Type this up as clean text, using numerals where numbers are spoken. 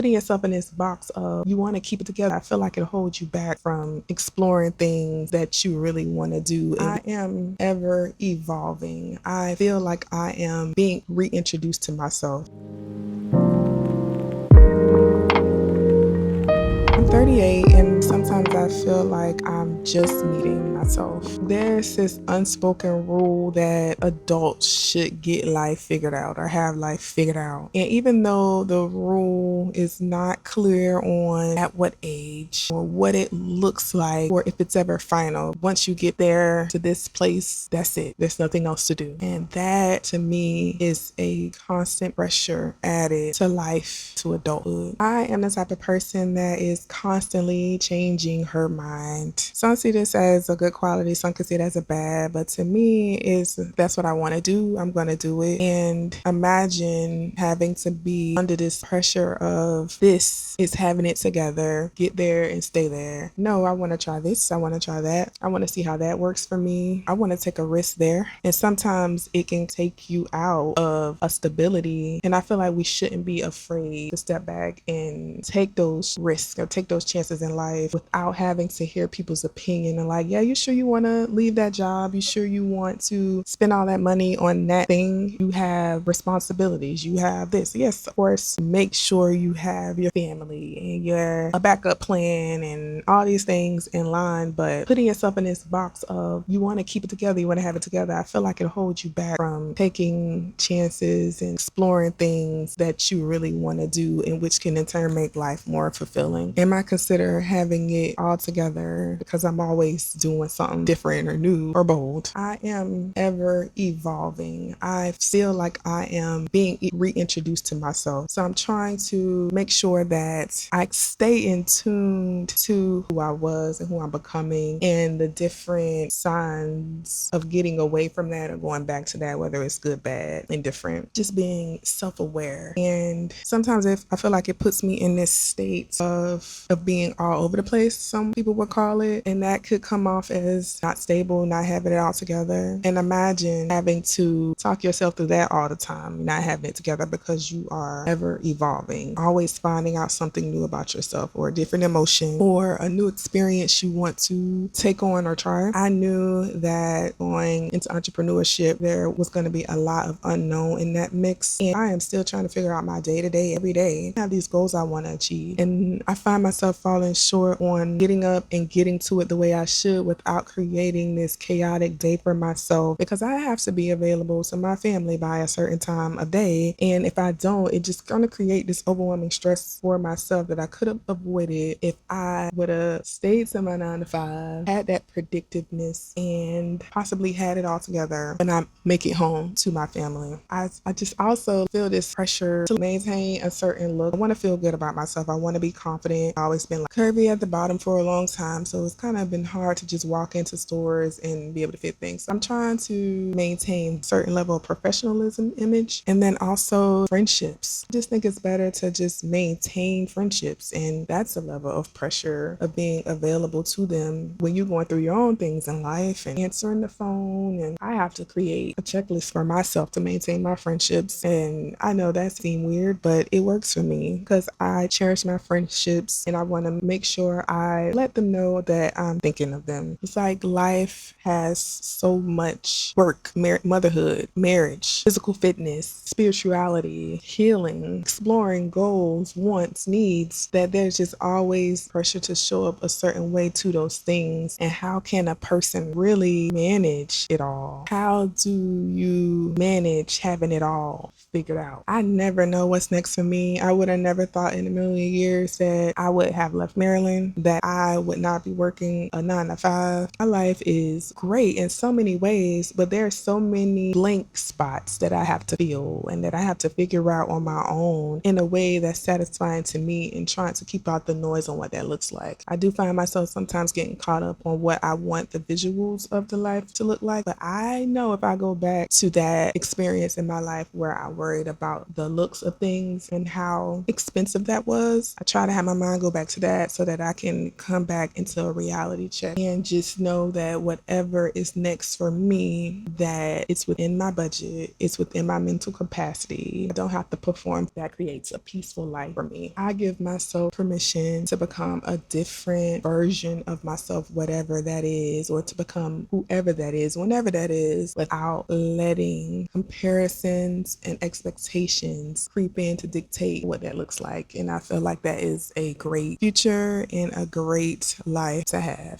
putting yourself in this box of you want to keep it together. I feel like it holds you back from exploring things that you really want to do. I am ever evolving. I feel like I am being reintroduced to myself. I'm 38 and sometimes I feel like I'm just meeting myself. There's this unspoken rule that adults should get life figured out or have life figured out. And even though the rule is not clear on at what age or what it looks like or if it's ever final, once you get there to this place, that's it. There's nothing else to do. And that to me is a constant pressure added to life, to adulthood. I am the type of person that is constantly changing her mind. Some see this as a good quality, some can see it as a bad, but to me is that's what I want to do. I'm going to do it. And imagine having to be under this pressure of this is having it together, get there and stay there. No, I want to try this. I want to try that. I want to see how that works for me. I want to take a risk there. And sometimes it can take you out of a stability. And I feel like we shouldn't be afraid to step back and take those risks or take those chances in life without having to hear people's opinion and like, yeah, you sure you want to leave that job? You sure you want to spend all that money on that thing? You have responsibilities. You have this. Yes, of course, make sure you have your family and your a backup plan and all these things in line. But putting yourself in this box of you want to keep it together, you want to have it together, I feel like it holds you back from taking chances and exploring things that you really want to do, and which can in turn make life more fulfilling. And I consider having it all together because I'm always doing something different or new or bold. I am ever evolving. I feel like I am being reintroduced to myself. So I'm trying to make sure that I stay in tune to who I was and who I'm becoming and the different signs of getting away from that or going back to that, whether it's good, bad, indifferent. Just being self-aware. And sometimes if I feel like it puts me in this state of being all over the place, some people would call it, and that could come off as not stable, not having it all together. And imagine having to talk yourself through that all the time, not having it together because you are ever evolving, always finding out something new about yourself or a different emotion or a new experience you want to take on or try. I knew that going into entrepreneurship, there was going to be a lot of unknown in that mix. And I am still trying to figure out my day to day, every day. I have these goals I want to achieve. And I find myself falling short on getting up and getting to it the way I should without creating this chaotic day for myself, because I have to be available to my family by a certain time of day. And if I don't, it's just going to create this overwhelming stress for myself that I could have avoided if I would have stayed to my 9 to 5, had that predictiveness, and possibly had it all together when I make it home to my family. I just also feel this pressure to maintain a certain look. I want to feel good about myself. I want to be confident. I've always been like curvy at the bottom for a long time, so it's kind of been hard to just walk into stores and be able to fit things. So I'm trying to maintain a certain level of professionalism image, and then also friendships. I just think it's better to just maintain friendships, and that's a level of pressure of being available to them when you're going through your own things in life and answering the phone. And I have to create a checklist for myself to maintain my friendships, and I know that seems weird, but it works for me because I cherish my friendships and I want to make sure I let them know that I'm thinking of them. It's like life has so much work, motherhood, marriage, physical fitness, spirituality, healing, exploring goals, wants, needs, that there's just always pressure to show up a certain way to those things. And how can a person really manage it all? How do you manage having it all figured out? I never know what's next for me. I would have never thought in a million years that I would have left Maryland, that I would not be working a 9 to 5. My life is great in so many ways, but there are so many blank spots that I have to fill and that I have to figure out on my own in a way that's satisfying to me, and trying to keep out the noise on what that looks like. I do find myself sometimes getting caught up on what I want the visuals of the life to look like, but I know if I go back to that experience in my life where I worried about the looks of things and how expensive that was, I try to have my mind go back to that so that I can can come back into a reality check and just know that whatever is next for me, that it's within my budget, it's within my mental capacity. I don't have to perform. That creates a peaceful life for me. I give myself permission to become a different version of myself, whatever that is, or to become whoever that is, whenever that is, without letting comparisons and expectations creep in to dictate what that looks like. And I feel like that is a great future and a great life to have.